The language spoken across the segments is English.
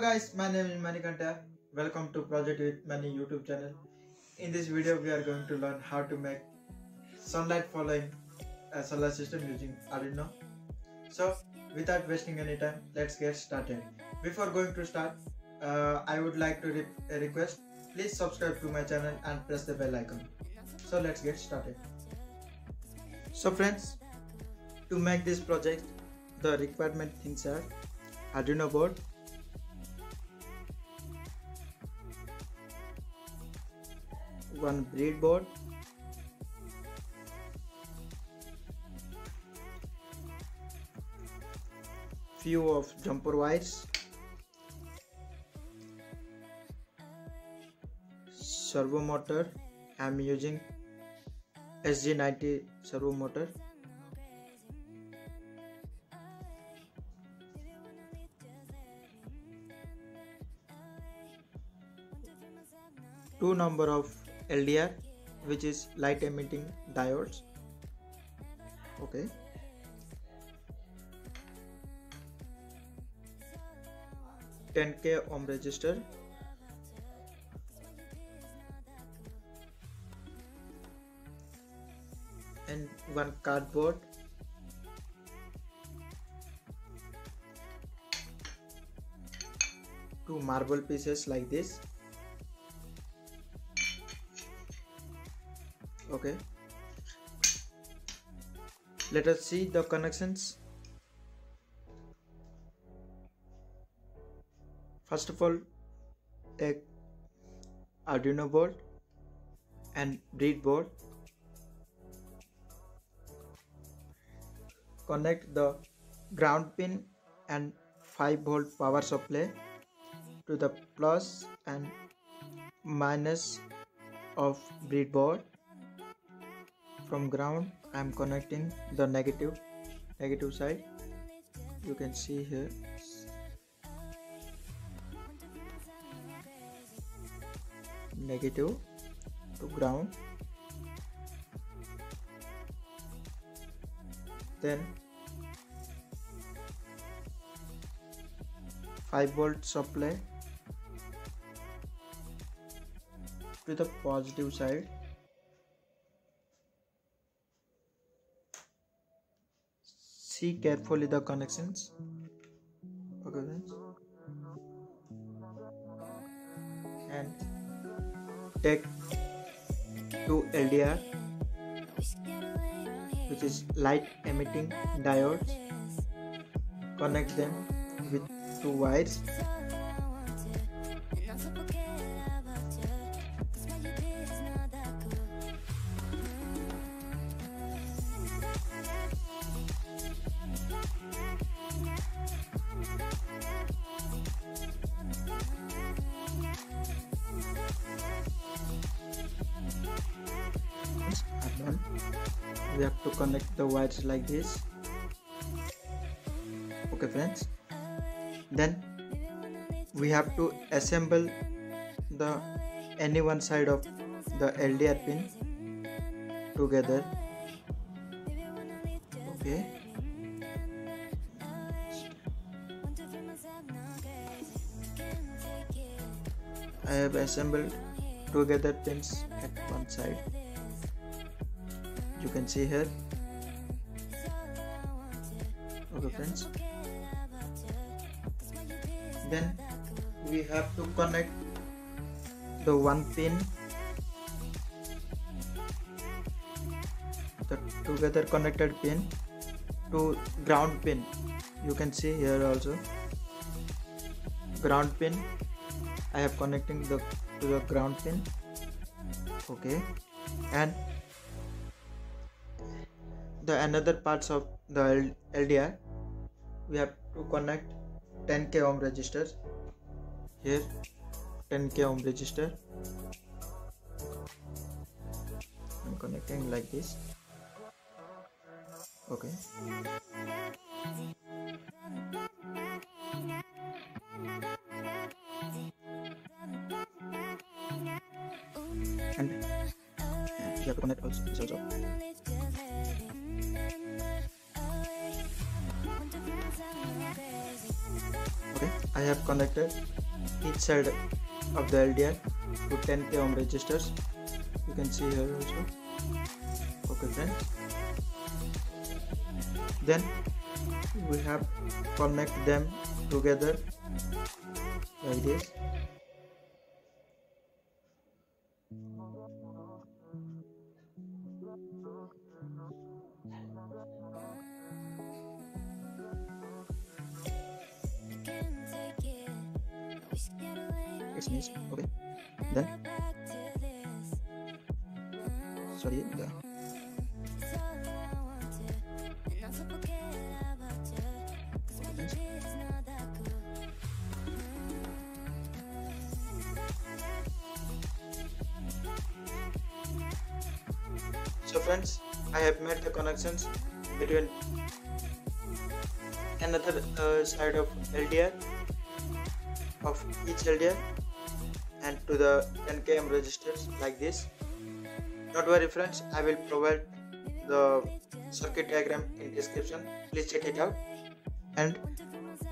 guys, my name is Manikanta. Welcome to Project with Mani YouTube channel. In this video we are going to learn how to make sunlight following a solar system using Arduino. So without wasting any time, let's get started. Before going to start, I would like to request, please subscribe to my channel and press the bell icon. So let's get started. So friends, to make this project, the requirement things are Arduino board, one breadboard, few of jumper wires, servo motor. I am using SG90 servo motor, two number of LDR, which is light emitting diodes. Okay, $10K ohm resistor, and one cardboard, two marble pieces like this. Okay, let us see the connections. First of all, take Arduino board and breadboard, connect the ground pin and 5-volt power supply to the plus and minus of breadboard. From ground I am connecting the negative side. You can see here, negative to ground. Then 5-volt supply to the positive side. See carefully the connections. Okay friends, and take two LDR, which is light emitting diodes, connect them with two wires. We have to connect the wires like this. Okay friends, then we have to assemble the any one side of the LDR pin together. Okay, I have assembled together pins at one side. You can see here. Okay friends, then we have to connect the one pin, the together connected pin, to ground pin. You can see here also, ground pin I have connecting to the ground pin. Okay, and the another parts of the LDR, we have to connect 10K ohm resistor. Here 10K ohm resistor I'm connecting like this. Okay, and you have to connect also this also. Okay, I have connected each side of the LDR to 10k ohm resistors. You can see here also. Okay friends, then we have connect them together like this. It's nice. Okay, then sorry the so friends, I have made the connections between another side of LDR of each LDR and to the 10k ohm resistors like this. Don't worry friends, I will provide the circuit diagram in description. Please check it out. And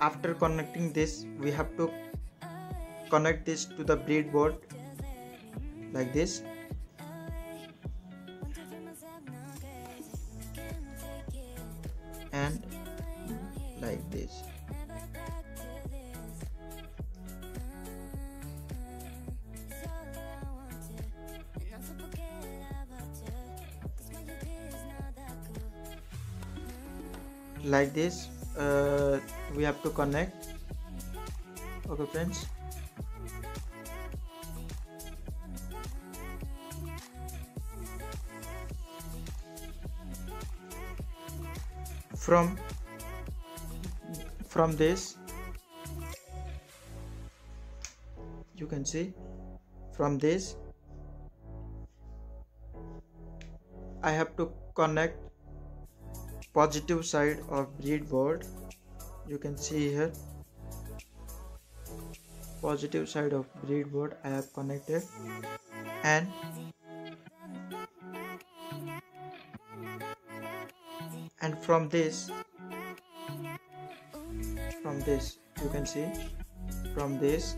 after connecting this, we have to connect this to the breadboard like this. And like this. Like this, we have to connect. Okay friends, from this you can see, from this I have to connect positive side of breadboard. You can see here, positive side of breadboard I have connected, and from this you can see, from this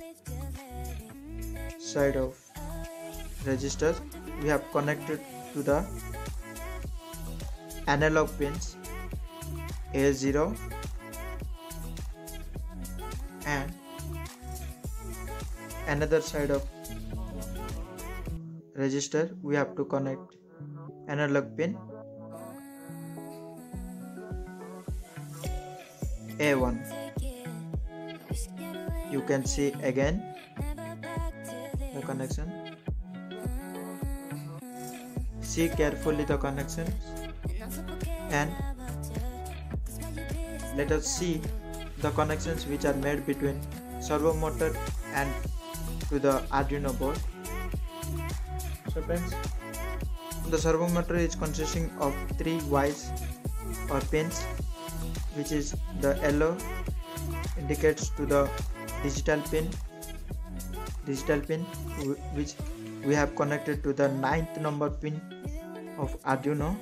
side of resistors we have connected to the analog pins A0 and another side of resistor we have to connect analog pin A1. You can see again the connection. See carefully the connections, and let us see the connections which are made between servo motor and to the Arduino board. So friends, the servo motor is consisting of 3 wires or pins, which is the yellow indicates to the digital pin which we have connected to the 9th number pin of Arduino.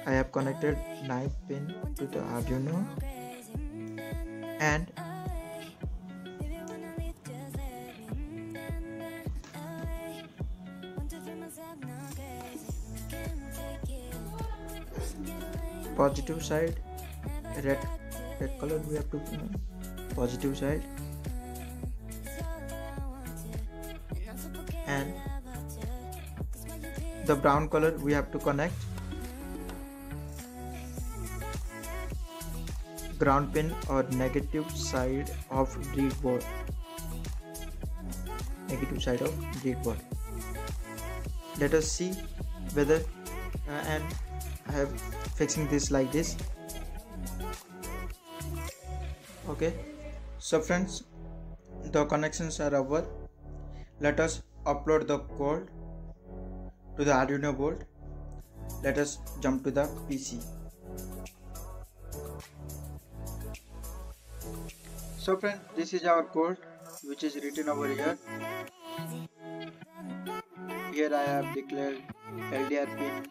I have connected 9th pin to the Arduino, and positive side, red color we have to positive side, and the brown color we have to connect ground pin or negative side of breadboard. Let us see whether and I have fixing this like this. Okay, so friends, the connections are over. Let us upload the code to the Arduino board. Let us jump to the PC. So friends, this is our code which is written over here. Here I have declared LDR pin,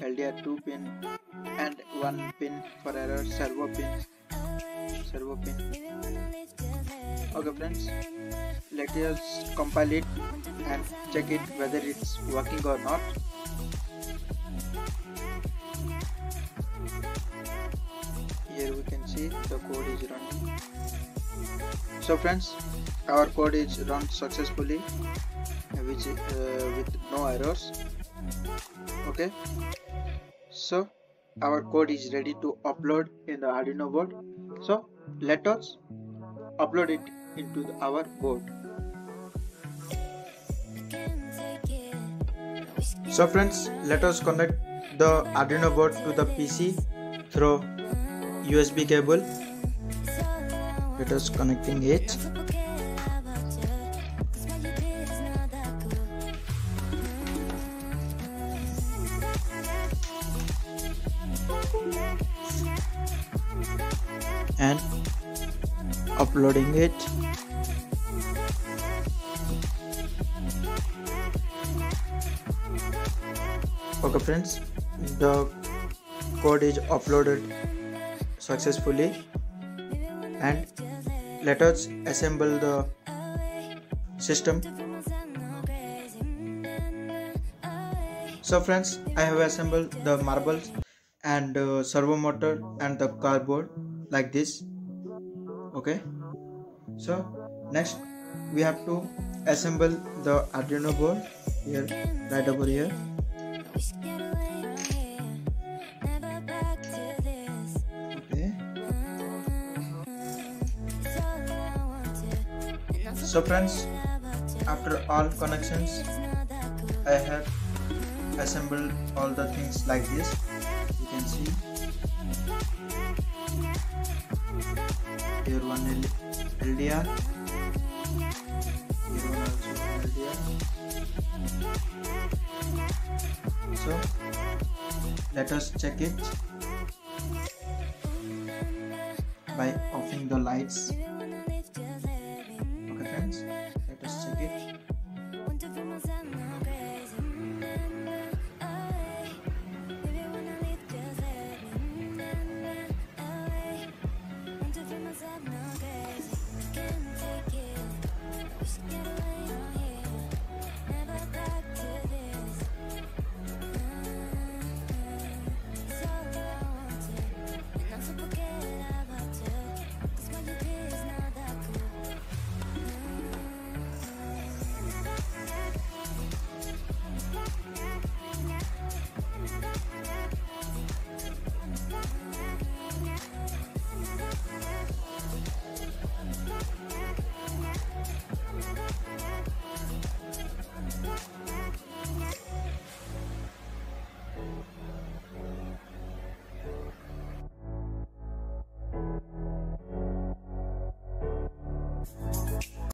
LDR2 pin and 1 pin for error, servo pins. servo pin. Okay friends, let us compile it and check it whether it's working or not. Here we can see the code is running. So friends, our code is run successfully with no errors. Okay, so our code is ready to upload in the Arduino board. So let us upload it into our board. So friends, let us connect the Arduino board to the PC through USB cable. Let us connecting it. And uploading it. Okay friends, the code is uploaded successfully, and let us assemble the system. So friends, I have assembled the marbles and servo motor and the cardboard like this. Okay, so next we have to assemble the Arduino board here, right over here. Okay, so friends, after all connections, I have assembled all the things like this. You can see here one LDR, here one also LDR. So let us check it by offing the lights. Okay friends, let us check it.